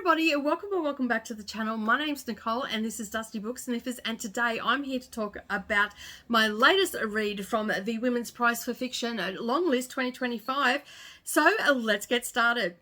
everybody, and welcome back to the channel. My name's Nicole and this is Dusty Book Sniffers, and today I'm here to talk about my latest read from the Women's Prize for Fiction Longlist 2025. So let's get started.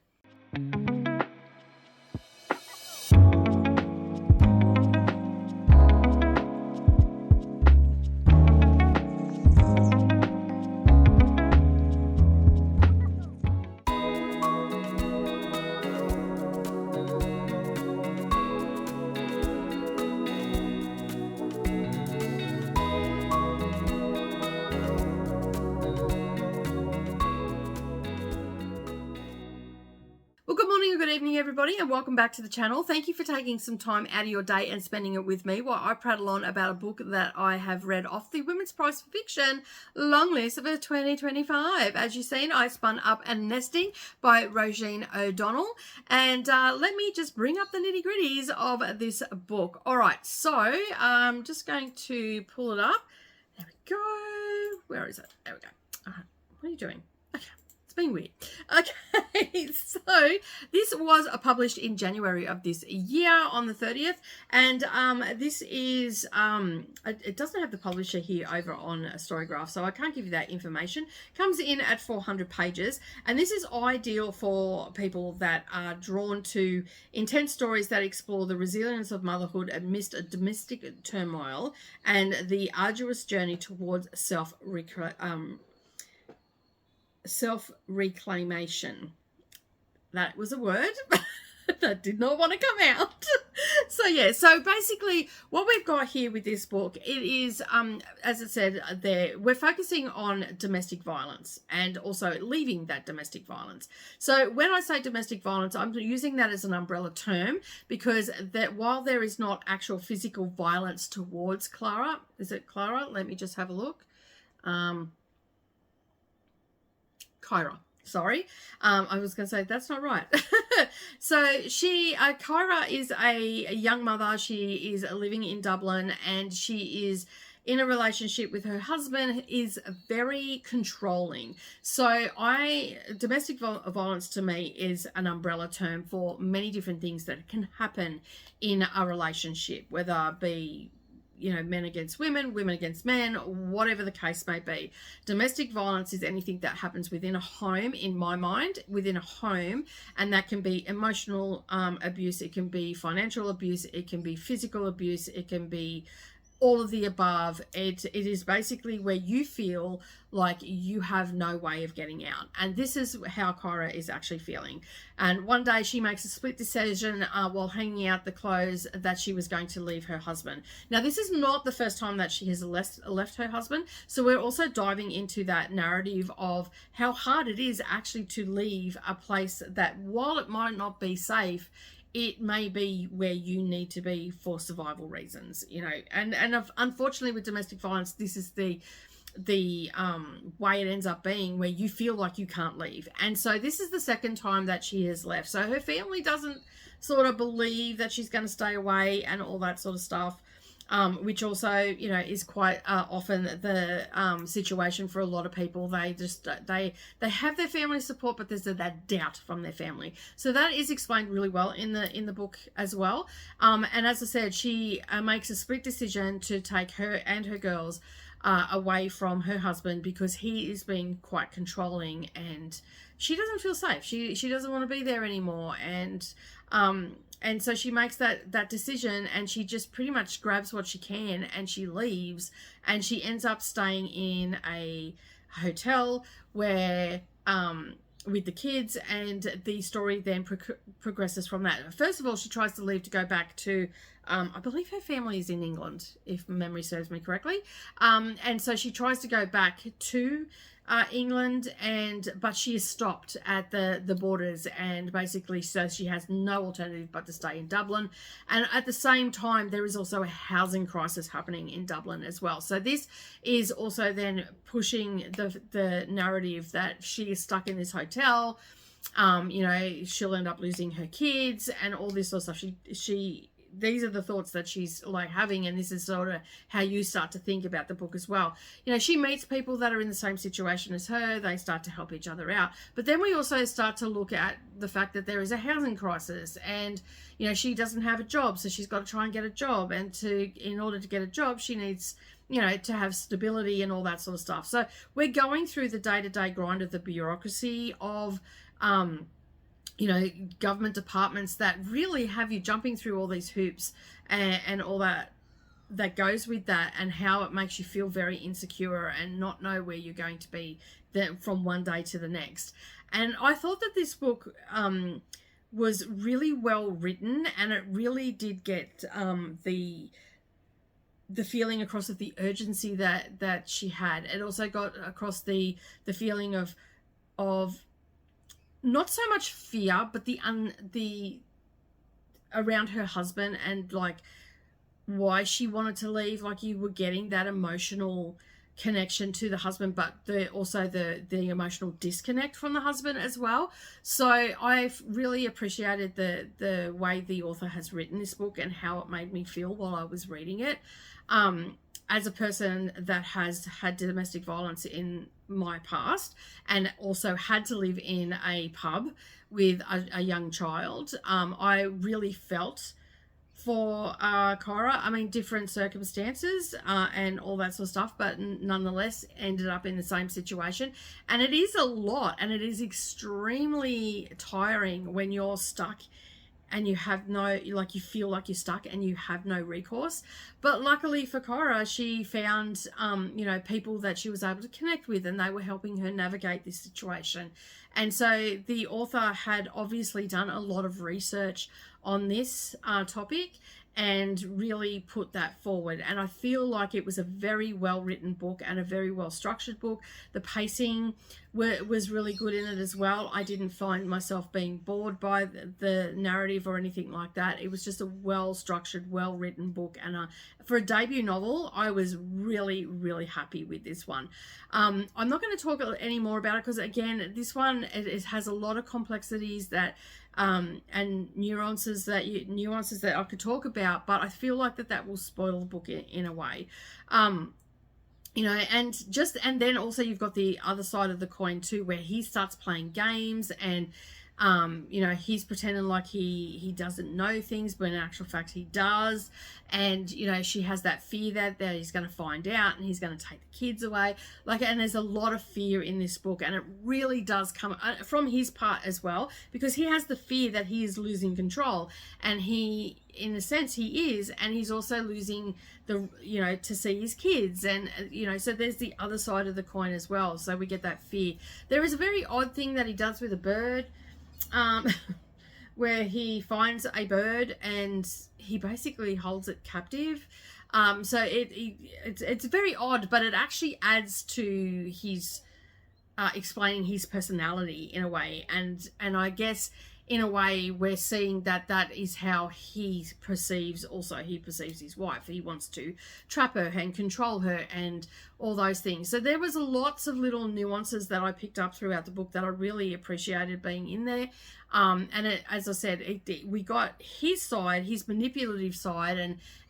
Well, good morning or good evening, everybody, and welcome back to the channel. Thank you for taking some time out of your day and spending it with me while I prattle on about a book that I have read off the Women's Prize for Fiction Longlist for 2025. As you've seen, I spun up and Nesting by Roisin O'Donnell, and let me just bring up the nitty-gritties of this book. All right, so I'm just going to pull it up. There we go. Where is it? There we go. What are you doing? Okay. It's been weird. Okay, so this was published in January of this year on the 30th, and this is it doesn't have the publisher here over on Storygraph, so I can't give you that information. Comes in at 400 pages, and this is ideal for people that are drawn to intense stories that explore the resilience of motherhood amidst a domestic turmoil and the arduous journey towards self-reclamation. That was a word that did not want to come out. So yeah, so basically what we've got here with this book, it is as I said there, we're focusing on domestic violence and also leaving that domestic violence. So when I say domestic violence, I'm using that as an umbrella term because that while there is not actual physical violence towards Clara, is it Clara? Let me just have a look. Kyra, sorry. I was going to say that's not right. So Kyra is a young mother. She is living in Dublin and she is in a relationship with her husband, is very controlling. So domestic violence to me is an umbrella term for many different things that can happen in a relationship, whether it be men against women, women against men, whatever the case may be. Domestic violence is anything that happens within a home, in my mind, within a home, and that can be emotional abuse, it can be financial abuse, it can be physical abuse, it can be all of the above. It is basically where you feel like you have no way of getting out. And this is how Kyra is actually feeling. And one day she makes a split decision while hanging out the clothes that she was going to leave her husband. Now, this is not the first time that she has left her husband. So we're also diving into that narrative of how hard it is actually to leave a place that, while it might not be safe, it may be where you need to be for survival reasons, and unfortunately with domestic violence, this is the way it ends up being, where you feel like you can't leave. And so this is the second time that she has left. So her family doesn't sort of believe that she's going to stay away and all that sort of stuff. Which also, is quite often the situation for a lot of people. They just they have their family support, but there's that doubt from their family. So that is explained really well in the book as well. And as I said, she makes a split decision to take her and her girls away from her husband because he is being quite controlling and she doesn't feel safe. She doesn't want to be there anymore, and so she makes that decision, and she just pretty much grabs what she can and she leaves, and she ends up staying in a hotel where with the kids, and the story then progresses from that. First of all, she tries to leave to go back to I believe her family is in England, if memory serves me correctly, and so she tries to go back to England, but she is stopped at the borders, and basically so she has no alternative but to stay in Dublin. And at the same time, there is also a housing crisis happening in Dublin as well. So this is also then pushing the narrative that she is stuck in this hotel. She'll end up losing her kids and all this sort of stuff. She these are the thoughts that she's like having, and this is sort of how you start to think about the book as well. You know, she meets people that are in the same situation as her. They start to help each other out, but then we also start to look at the fact that there is a housing crisis, and you know, she doesn't have a job, so she's got to try and get a job, and in order to get a job, she needs, you know, to have stability and all that sort of stuff. So we're going through the day-to-day grind of the bureaucracy of you know, government departments that really have you jumping through all these hoops, and all that goes with that, and how it makes you feel very insecure and not know where you're going to be from one day to the next. And I thought that this book was really well written, and it really did get the feeling across of the urgency that she had. It also got across the feeling of not so much fear, but the around her husband, and like why she wanted to leave. Like, you were getting that emotional connection to the husband, but also the emotional disconnect from the husband as well. So I've really appreciated the way the author has written this book and how it made me feel while I was reading it. As a person that has had domestic violence in my past, and also had to live in a pub with a young child, I really felt for Cora. I mean, different circumstances and all that sort of stuff, but nonetheless ended up in the same situation. And it is a lot, and it is extremely tiring when you're stuck and you have no, like, you feel like you're stuck and you have no recourse. But luckily for Cora, she found, you know, people that she was able to connect with, and they were helping her navigate this situation. And so the author had obviously done a lot of research on this topic and really put that forward. And I feel like it was a very well written book and a very well structured book. The pacing was really good in it as well. I didn't find myself being bored by the narrative or anything like that. It was just a well structured, well written book, and for a debut novel, I was really, really happy with this one. I'm not going to talk any more about it, because again, this one, it has a lot of complexities that and nuances that I could talk about, but I feel like that will spoil the book in a way. You know, and then also you've got the other side of the coin too, where he starts playing games, and you know, he's pretending like he doesn't know things, but in actual fact he does. And you know, she has that fear that he's going to find out and he's going to take the kids away. Like, and there's a lot of fear in this book, and it really does come from his part as well, because he has the fear that he is losing control, and he, in a sense, he is, and he's also losing you know, to see his kids, and you know, so there's the other side of the coin as well. So we get that fear. There is a very odd thing that he does with a bird, where he finds a bird and he basically holds it captive. So it's very odd, but it actually adds to his explaining his personality in a way, and I guess in a way we're seeing that is how he perceives his wife. He wants to trap her and control her and all those things. So there was lots of little nuances that I picked up throughout the book that I really appreciated being in there. And as I said, we got his side, his manipulative side,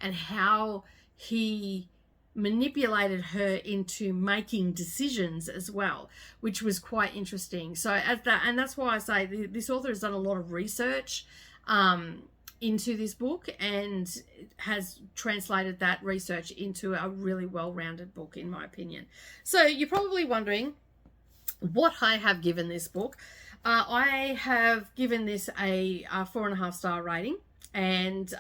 and how he manipulated her into making decisions as well, which was quite interesting. So and that's why I say this author has done a lot of research into this book, and has translated that research into a really well-rounded book, in my opinion. So you're probably wondering what I have given this book. I have given this a 4.5 star rating, and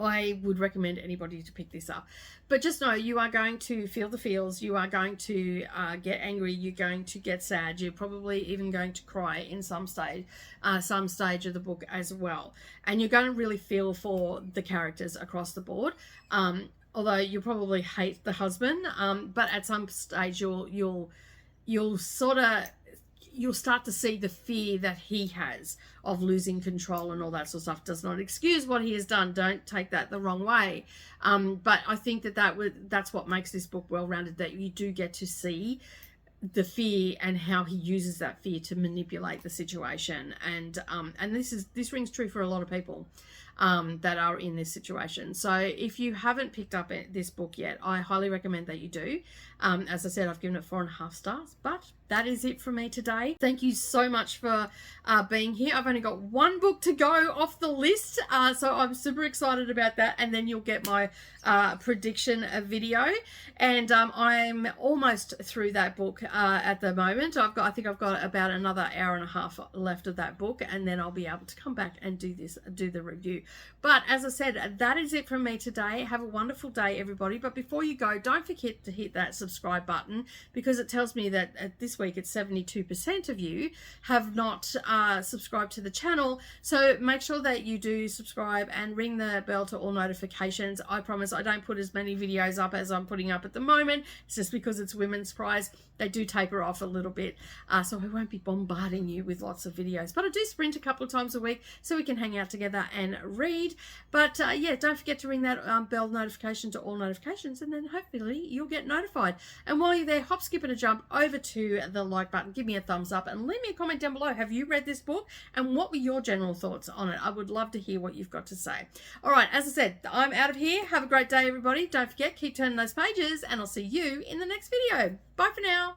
I would recommend anybody to pick this up. But just know, you are going to feel the feels, you are going to get angry, you're going to get sad, you're probably even going to cry in some stage of the book as well. And you're going to really feel for the characters across the board. Although you'll probably hate the husband, but at some stage you'll start to see the fear that he has of losing control and all that sort of stuff. Does not excuse what he has done. Don't take that the wrong way. But I think that's what makes this book well-rounded, that you do get to see the fear and how he uses that fear to manipulate the situation. And this rings true for a lot of people that are in this situation. So if you haven't picked up this book yet, I highly recommend that you do. As I said, I've given it 4.5 stars, but that is it from me today. Thank you so much for being here. I've only got one book to go off the list, so I'm super excited about that. And then you'll get my prediction video. And I'm almost through that book at the moment. I think I've got about another hour and a half left of that book, and then I'll be able to come back and do the review. But as I said, that is it from me today. Have a wonderful day, everybody. But before you go, don't forget to hit that subscribe button, because it tells me that this week it's 72% of you have not subscribed to the channel. So make sure that you do subscribe and ring the bell to all notifications. I promise I don't put as many videos up as I'm putting up at the moment. It's just because it's Women's Prize. They do taper off a little bit, so I won't be bombarding you with lots of videos. But I do sprint a couple of times a week so we can hang out together and read. But yeah, don't forget to ring that bell notification to all notifications, and then hopefully you'll get notified. And while you're there, hop, skip, and a jump over to the like button. Give me a thumbs up and leave me a comment down below. Have you read this book, and what were your general thoughts on it? I would love to hear what you've got to say. All right, as I said, I'm out of here. Have a great day, everybody. Don't forget, keep turning those pages, and I'll see you in the next video. Bye for now.